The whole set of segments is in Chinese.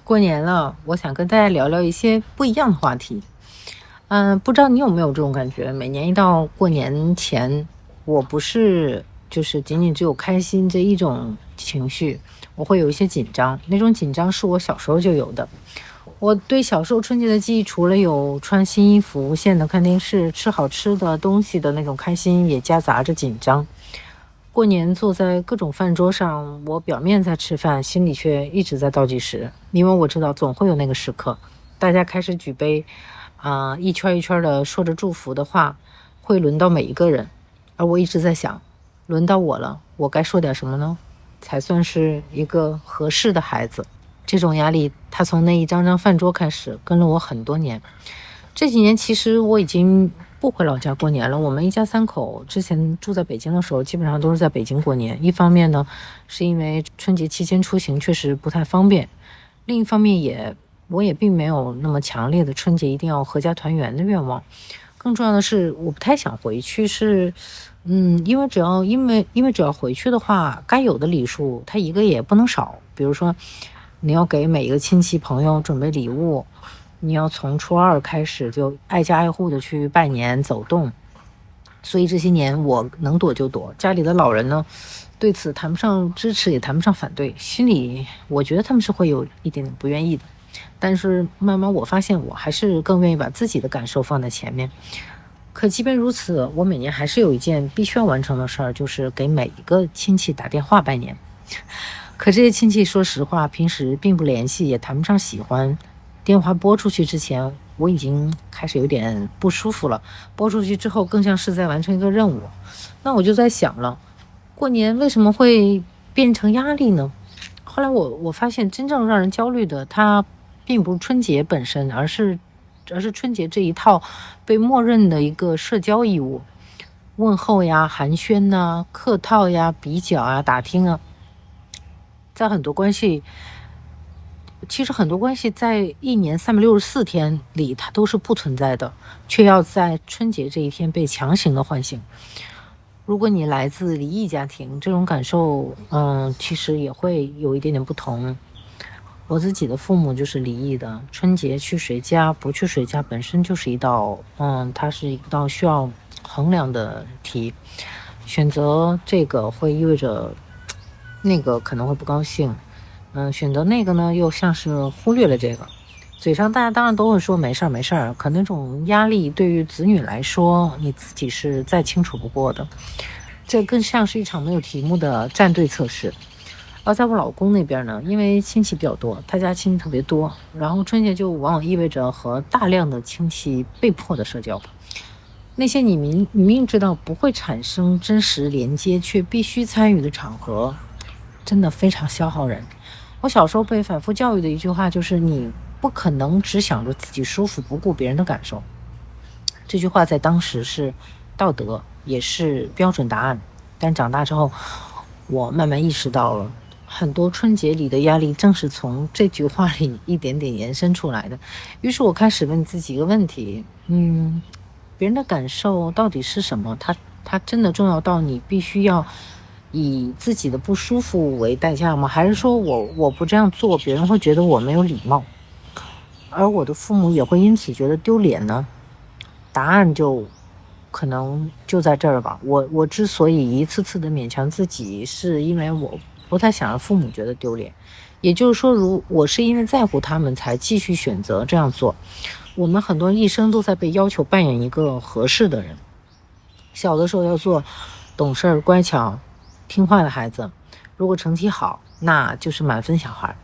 过年了，我想跟大家聊聊一些不一样的话题。不知道你有没有这种感觉？每年一到过年前，我不是就是仅仅只有开心这一种情绪，我会有一些紧张。那种紧张是我小时候就有的。我对小时候春节的记忆，除了有穿新衣服、现的看电视、吃好吃的东西的那种开心，也夹杂着紧张。过年坐在各种饭桌上，我表面在吃饭，心里却一直在倒计时，因为我知道总会有那个时刻，大家开始举杯，一圈一圈的说着祝福的话，会轮到每一个人，而我一直在想，轮到我了，我该说点什么呢？才算是一个合适的孩子。这种压力，他从那一张张饭桌开始，跟了我很多年。这几年其实我已经不回老家过年了。我们一家三口之前住在北京的时候，基本上都是在北京过年。一方面呢，是因为春节期间出行确实不太方便；另一方面我也并没有那么强烈的春节一定要合家团圆的愿望。更重要的是，我不太想回去，因为只要回去的话，该有的礼数它一个也不能少。比如说，你要给每一个亲戚朋友准备礼物。你要从初二开始就挨家挨户的去拜年走动，所以这些年我能躲就躲。家里的老人呢，对此谈不上支持，也谈不上反对，心里我觉得他们是会有一点点不愿意的。但是慢慢我发现，我还是更愿意把自己的感受放在前面。可即便如此，我每年还是有一件必须要完成的事儿，就是给每一个亲戚打电话拜年。可这些亲戚说实话，平时并不联系，也谈不上喜欢。电话拨出去之前，我已经开始有点不舒服了。拨出去之后，更像是在完成一个任务。那我就在想了，过年为什么会变成压力呢？后来我发现，真正让人焦虑的，它并不是春节本身，而是春节这一套被默认的一个社交义务，问候呀、寒暄呐、客套呀、比较啊、打听啊，在很多关系。其实很多关系在一年364天里它都是不存在的，却要在春节这一天被强行的唤醒。如果你来自离异家庭，这种感受其实也会有一点点不同。我自己的父母就是离异的，春节去谁家不去谁家本身就是它是一道需要衡量的题。选择这个会意味着那个可能会不高兴，选择那个呢，又像是忽略了这个。嘴上大家当然都会说没事儿没事儿，可那种压力对于子女来说，你自己是再清楚不过的。这更像是一场没有题目的站队测试。而在我老公那边呢，因为亲戚比较多，他家亲戚特别多，然后春节就往往意味着和大量的亲戚被迫的社交。那些你明明知道不会产生真实连接，却必须参与的场合，真的非常消耗人。我小时候被反复教育的一句话就是：你不可能只想着自己舒服，不顾别人的感受。这句话在当时是道德，也是标准答案。但长大之后，我慢慢意识到了，很多春节里的压力正是从这句话里一点点延伸出来的。于是我开始问自己一个问题：别人的感受到底是什么？它真的重要到你必须要以自己的不舒服为代价吗？还是说我不这样做，别人会觉得我没有礼貌，而我的父母也会因此觉得丢脸呢？答案就可能就在这儿吧。我之所以一次次的勉强自己，是因为我不太想让父母觉得丢脸。也就是说，我是因为在乎他们才继续选择这样做。我们很多人一生都在被要求扮演一个合适的人。小的时候要做懂事、乖巧、听话的孩子，如果成绩好，那就是满分小孩。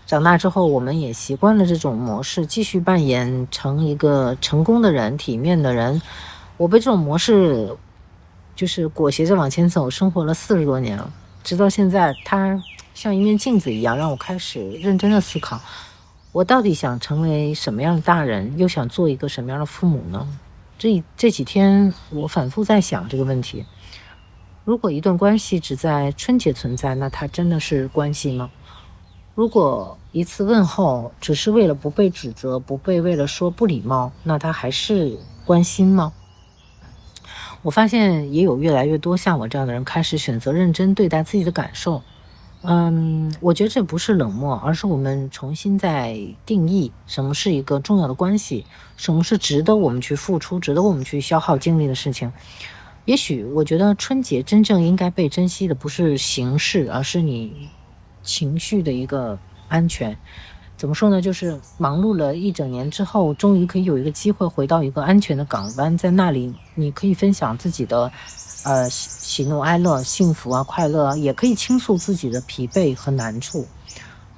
长大之后，我们也习惯了这种模式，继续扮演成一个成功的人、体面的人。我被这种模式就是裹挟着往前走，生活了40多年了，直到现在，它像一面镜子一样，让我开始认真的思考，我到底想成为什么样的大人，又想做一个什么样的父母呢？这几天我反复在想这个问题。如果一段关系只在春节存在，那它真的是关系吗？如果一次问候只是为了不被指责，不被为了说不礼貌，那它还是关心吗？我发现也有越来越多像我这样的人开始选择认真对待自己的感受。我觉得这不是冷漠，而是我们重新在定义什么是一个重要的关系，什么是值得我们去付出、值得我们去消耗精力的事情。也许我觉得春节真正应该被珍惜的不是形式，而是你情绪的一个安全。怎么说呢？就是忙碌了一整年之后，终于可以有一个机会回到一个安全的港湾，在那里你可以分享自己的喜怒哀乐、幸福啊、快乐啊，也可以倾诉自己的疲惫和难处。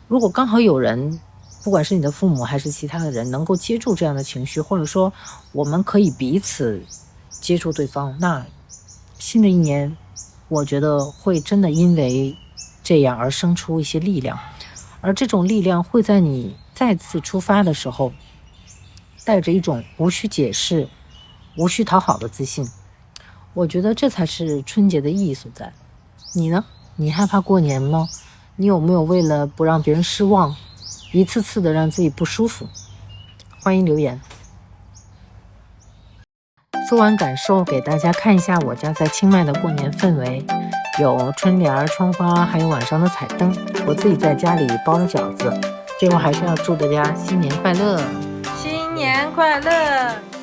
如果刚好有人，不管是你的父母还是其他的人，能够接住这样的情绪，或者说我们可以彼此接住对方，那新的一年，我觉得会真的因为这样而生出一些力量，而这种力量会在你再次出发的时候，带着一种无需解释、无需讨好的自信。我觉得这才是春节的意义所在。你呢？你害怕过年吗？你有没有为了不让别人失望，一次次的让自己不舒服？欢迎留言。说完感受，给大家看一下我家在清迈的过年氛围，有春联、窗花，还有晚上的彩灯。我自己在家里包了饺子。最后还是要祝大家新年快乐！新年快乐！